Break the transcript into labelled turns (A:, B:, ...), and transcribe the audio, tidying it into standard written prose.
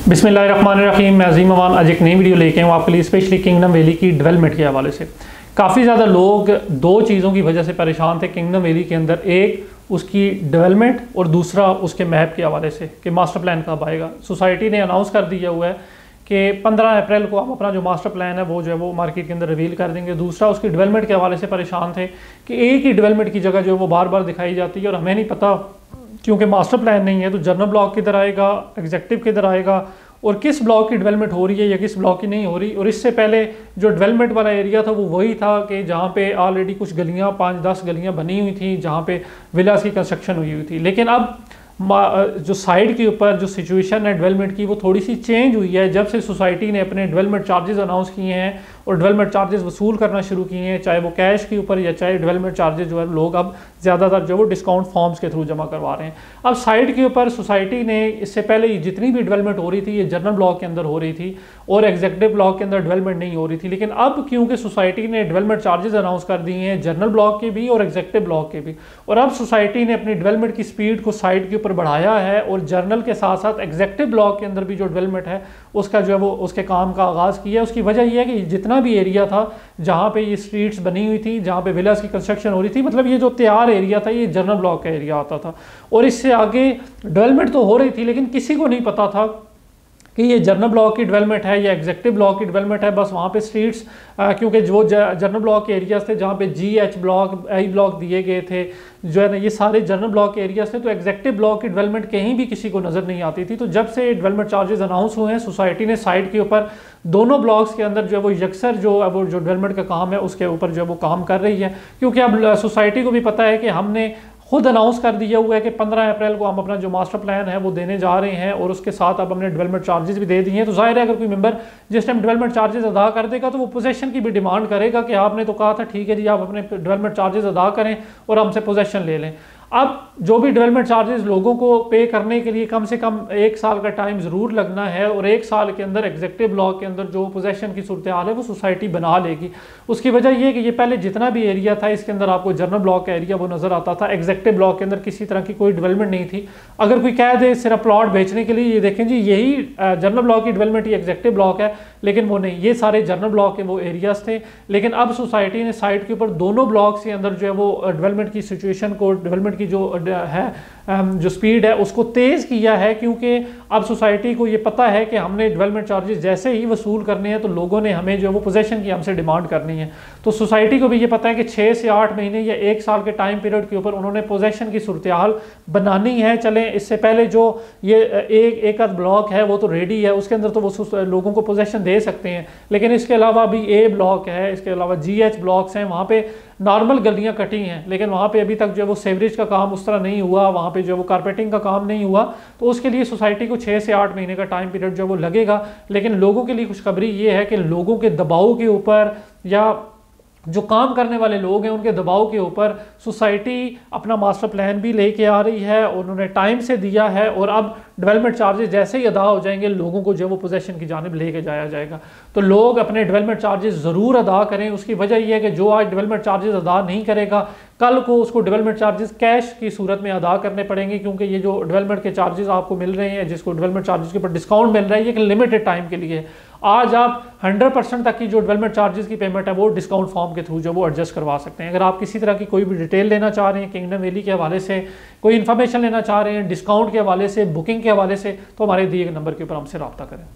A: बिस्मिल्लाहिर्रहमानिर्रहीम। मैं अजीम अमान आज एक नई वीडियो लेके आऊँ आपके लिए, स्पेशली किंगडम वैली की डेवलपमेंट के हवाले से। काफ़ी ज़्यादा लोग दो चीज़ों की वजह से परेशान थे किंगडम वैली के अंदर, एक उसकी डेवलपमेंट और दूसरा उसके मैप के हवाले से कि मास्टर प्लान कब आएगा। सोसाइटी ने अनाउंस कर दिया हुआ है कि 15 अप्रैल को हम अपना जो मास्टर प्लान है वो जो है वो मार्केट के अंदर रिवील कर देंगे। दूसरा उसकी डेवलपमेंट के हवाले से परेशान थे कि एक ही डेवलपमेंट की जगह जो है वो बार बार दिखाई जाती है और हमें नहीं पता, क्योंकि मास्टर प्लान नहीं है तो जनरल ब्लॉक किधर आएगा, एग्जेक्टिव किधर आएगा और किस ब्लॉक की डेवलपमेंट हो रही है या किस ब्लॉक की नहीं हो रही। और इससे पहले जो डेवलपमेंट वाला एरिया था वो वही था कि जहाँ पे ऑलरेडी कुछ गलियाँ 5-10 गलियाँ बनी हुई थी जहाँ पे विलास की कंस्ट्रक्शन हुई थी। लेकिन अब जो साइड के ऊपर जो सिचुएशन है डेवलपमेंट की वो थोड़ी सी चेंज हुई है जब से सोसाइटी ने अपने डेवलपमेंट चार्जेस अनाउंस किए हैं और डेवलपमेंट चार्जेस वसूल करना शुरू किए हैं, चाहे वो कैश के ऊपर या चाहे डेवलपमेंट चार्जेस जो है लोग अब ज़्यादातर जो है वो डिस्काउंट फॉर्म्स के थ्रू जमा करवा रहे हैं। अब साइड के ऊपर सोसाइटी ने इससे पहले जितनी भी डेवलपमेंट हो रही थी ये जनरल ब्लॉक के अंदर हो रही थी और एग्जेक्टिव ब्लॉक के अंदर डेवलपमेंट नहीं हो रही थी। लेकिन अब क्योंकि सोसाइटी ने डेवलपमेंट चार्जेस अनाउंस कर दिए हैं जनरल ब्लॉक के भी और एग्जेक्टिव ब्लॉक के भी, और अब सोसाइटी ने अपनी डेवलपमेंट की स्पीड को साइड के ऊपर बढ़ाया है और जनरल के साथ साथ एग्जेक्टिव ब्लॉक के अंदर भी जो डेवलपमेंट है उसका जो है वो उसके काम का आगाज़ किया है। उसकी वजह यह है कि जितना भी एरिया था जहाँ पे ये स्ट्रीट्स बनी हुई थी, जहाँ पे विलास की कंस्ट्रक्शन हो रही थी, मतलब ये जो तैयार एरिया था ये जनरल ब्लॉक का एरिया आता था और इससे आगे डेवलपमेंट तो हो रही थी लेकिन किसी को नहीं पता था कि ये जनरल ब्लॉक की डेवलपमेंट है या एग्जेक्टिव ब्लॉक की डेवलपमेंट है। बस वहाँ पे स्ट्रीट्स क्योंकि जो जनरल ब्लॉक के एरियाज थे जहाँ पे GH ब्लॉक, I ब्लॉक दिए गए थे जो है ना, ये सारे जनरल ब्लॉक के एरियाज थे, तो एग्जेक्टिव ब्लॉक की डेवलपमेंट कहीं भी किसी को नज़र नहीं आती थी। तो जब से डेवलपमेंट चार्जेस अनाउंस हुए हैं सोसाइटी ने साइड के ऊपर दोनों ब्लॉक्स के अंदर जो है वो यकसर जो है वो जो डेवलपमेंट का काम है उसके ऊपर जो है वो काम कर रही है, क्योंकि अब सोसाइटी को भी पता है कि हमने खुद अनाउंस कर दिया हुआ है कि 15 अप्रैल को हम अपना जो मास्टर प्लान है वो देने जा रहे हैं और उसके साथ अब हमने डेवलपमेंट चार्जेस भी दे दिए हैं। तो जाहिर है अगर कोई मेंबर जिस टाइम डेवलपमेंट चार्जेस अदा कर देगा तो वो पोजेशन की भी डिमांड करेगा कि आपने तो कहा था ठीक है जी आप अपने डेवलपमेंट चार्जेस अदा करें और हमसे पोजेशन ले लें। अब जो भी डेवलपमेंट चार्जेस लोगों को पे करने के लिए कम से कम 1 साल का टाइम ज़रूर लगना है और 1 साल के अंदर एग्जेक्टिव ब्लॉक के अंदर जो पोजेशन की सूरत हाल है वो सोसाइटी बना लेगी। उसकी वजह यह है कि ये पहले जितना भी एरिया था इसके अंदर आपको जनरल ब्लॉक का एरिया वो नज़र आता था, एग्जेक्टिव ब्लॉक के अंदर किसी तरह की कोई डेवलपमेंट नहीं थी। अगर कोई कह दे सिर्फ प्लॉट बेचने के लिए, ये देखें जी यही जनरल ब्लॉक की डेवलपमेंट, ये एग्जेक्टिव ब्लॉक है, लेकिन वो नहीं, ये सारे जनरल ब्लॉक के वो एरियाज थे। लेकिन अब सोसाइटी ने साइड के ऊपर दोनों ब्लॉक के अंदर जो है वो डेवलपमेंट की सिचुएशन को, डेवलपमेंट की जो है जो स्पीड है उसको तेज़ किया है, क्योंकि अब सोसाइटी को ये पता है कि हमने डेवलपमेंट चार्जेस जैसे ही वसूल करने हैं तो लोगों ने हमें जो है वो पोजेशन की हमसे डिमांड करनी है। तो सोसाइटी को भी ये पता है कि 6 से 8 महीने या 1 साल के टाइम पीरियड के ऊपर उन्होंने पोजेशन की सूरत हाल बनानी है। चलें इससे पहले जो ये एक आध ब्लॉक है वो तो रेडी है, उसके अंदर तो वो लोगों को पोजेशन दे सकते हैं, लेकिन इसके अलावा अभी A ब्लॉक है, इसके अलावा GH ब्लॉक्स हैं, वहाँ पे नॉर्मल गलियाँ कटी हैं लेकिन वहाँ पे अभी तक जो है वो सेवरेज का काम उस तरह नहीं हुआ, वहाँ पे जो है वो कारपेटिंग का काम नहीं हुआ। तो उसके लिए सोसाइटी को 6 से 8 महीने का टाइम पीरियड जो है वो लगेगा। लेकिन लोगों के लिए खुशखबरी ये है कि लोगों के दबाव के ऊपर या जो काम करने वाले लोग हैं उनके दबाव के ऊपर सोसाइटी अपना मास्टर प्लान भी लेके आ रही है और उन्होंने टाइम से दिया है और अब डेवलपमेंट चार्जेस जैसे ही अदा हो जाएंगे लोगों को जो वो पोजेशन की जानिब लेके जाया जाएगा। तो लोग अपने डेवलपमेंट चार्जेस ज़रूर अदा करें। उसकी वजह यह है कि जो आज डेवलपमेंट चार्जेस अदा नहीं करेगा कल को उसको डेवलपमेंट चार्जेस कैश की सूरत में अदा करने पड़ेंगे, क्योंकि ये जो डेवलपमेंट के चार्जेस आपको मिल रहे हैं, जिसको डेवलपमेंट चार्जेस के ऊपर डिस्काउंट मिल रहा है, ये एक लिमिटेड टाइम के लिए है। आज आप 100% तक की जो डेवलपमेंट चार्जेस की पेमेंट है वो डिस्काउंट फॉर्म के थ्रू जो वो एडजस्ट करवा सकते हैं। अगर आप किसी तरह की कोई भी डिटेल लेना चाह रहे हैं किंगडम वैली के हवाले से, कोई इन्फॉर्मेशन लेना चाह रहे हैं डिस्काउंट के हवाले से, बुकिंग के हवाले से, तो हमारे दिए गए नंबर के ऊपर हमसे रब्ता करें।